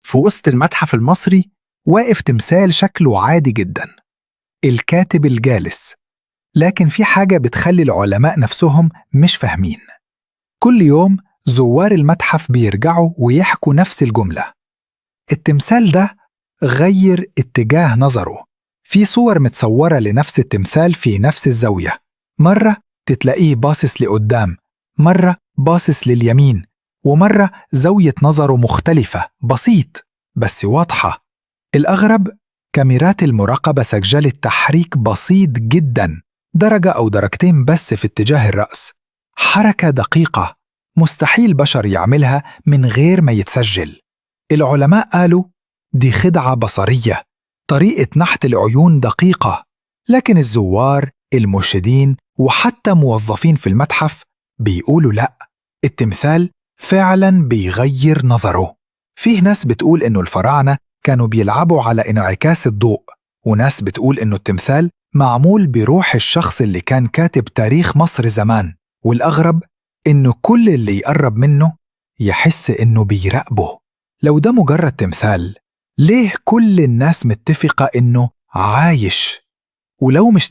في وسط المتحف المصري واقف تمثال شكله عادي جدا، الكاتب الجالس. لكن في حاجة بتخلي العلماء نفسهم مش فاهمين. كل يوم زوار المتحف بيرجعوا ويحكوا نفس الجملة: التمثال ده غير اتجاه نظره. في صور متصورة لنفس التمثال في نفس الزاوية، مرة تتلاقيه باصص لقدام، مرة باصص لليمين، ومرة زاوية نظره مختلفة بسيط بس واضحة. الأغرب كاميرات المراقبة سجلت تحريك بسيط جدا، درجة أو درجتين بس في اتجاه الرأس، حركة دقيقة مستحيل بشر يعملها من غير ما يتسجل. العلماء قالوا دي خدعة بصرية، طريقة نحت العيون دقيقة، لكن الزوار، المرشدين، وحتى موظفين في المتحف بيقولوا لأ، التمثال فعلاً بيغير نظره. فيه ناس بتقول إنه الفراعنة كانوا بيلعبوا على انعكاس الضوء، وناس بتقول إنه التمثال معمول بروح الشخص اللي كان كاتب تاريخ مصر زمان، والأغرب إنه كل اللي يقرب منه يحس إنه بيراقبه. لو ده مجرد تمثال، ليه كل الناس متفقة إنه عايش؟ ولو مش